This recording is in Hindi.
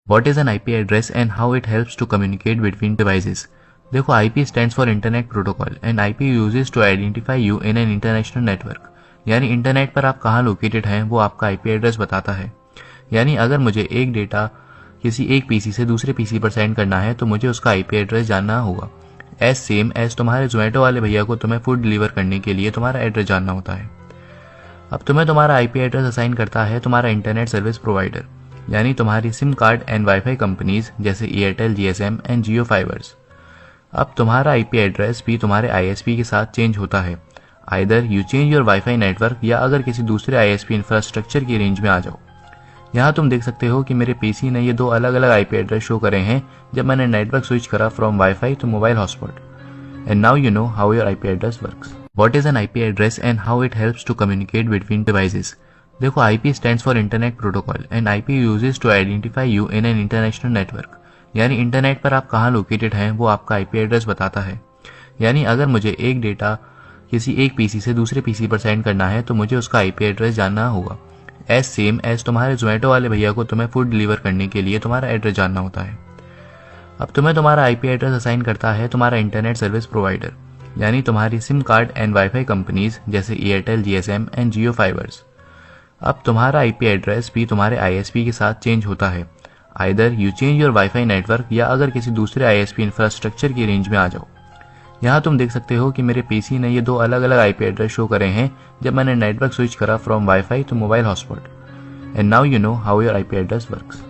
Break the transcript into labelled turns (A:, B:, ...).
A: What is an IP address and how it helps to communicate between devices? देखो, IP stands for Internet Protocol and IP uses to identify you in an international network. यानी इंटरनेट पर आप कहाँ लोकेटेड हैं वो आपका IP एड्रेस बताता है। यानी अगर मुझे एक डेटा किसी एक पीसी से दूसरे पीसी पर सेंड करना है तो मुझे उसका IP एड्रेस जानना होगा। एज सेम एज तुम्हारे जोमेटो वाले भैया को तुम्हें फूड डिलीवर करने के लिए तुम्हारा एड्रेस जानना होता है। अब तुम्हें तुम्हारा IP एड्रेस असाइन करता है तुम्हारा इंटरनेट सर्विस प्रोवाइडर, यानी तुम्हारी SIM card and WiFi companies जैसे Airtel, GSM and Jio fibres. अब तुम्हारा IP एड्रेस भी तुम्हारे ISP के साथ चेंज होता है। Either you change your wifi network या अगर किसी दूसरे ISP इंफ्रास्ट्रक्चर की रेंज में आ जाओ। यहाँ तुम देख सकते हो कि मेरे PC ने ये दो अलग अलग IP एड्रेस शो करे हैं जब मैंने नेटवर्क स्विच करा from wifi to mobile hotspot. And now you know how your IP address works. What is an IP address and how it helps to communicate between devices? देखो, IP stands for Internet Protocol and IP uses to identify you in an international network. यानी इंटरनेट पर आप कहाँ लोकेटेड हैं वो आपका IP एड्रेस बताता है। यानी अगर मुझे एक डेटा किसी एक पीसी से दूसरे पीसी पर सेंड करना है तो मुझे उसका IP एड्रेस जानना होगा। एज सेम एज तुम्हारे जोमेटो वाले भैया को तुम्हें फूड डिलीवर करने के लिए तुम्हारा एड्रेस जानना होता है। अब तुम्हें तुम्हारा IP एड्रेस असाइन करता है तुम्हारा इंटरनेट सर्विस प्रोवाइडर, यानी तुम्हारी SIM card and WiFi companies जैसे Airtel, GSM and Jio fibres. अब तुम्हारा IP एड्रेस भी तुम्हारे ISP के साथ चेंज होता है। Either you change your wifi network या अगर किसी दूसरे ISP इंफ्रास्ट्रक्चर की रेंज में आ जाओ। यहाँ तुम देख सकते हो कि मेरे PC ने ये दो अलग अलग IP एड्रेस शो करे हैं जब मैंने नेटवर्क स्विच करा from wifi to mobile hotspot. And now you know how your IP address works.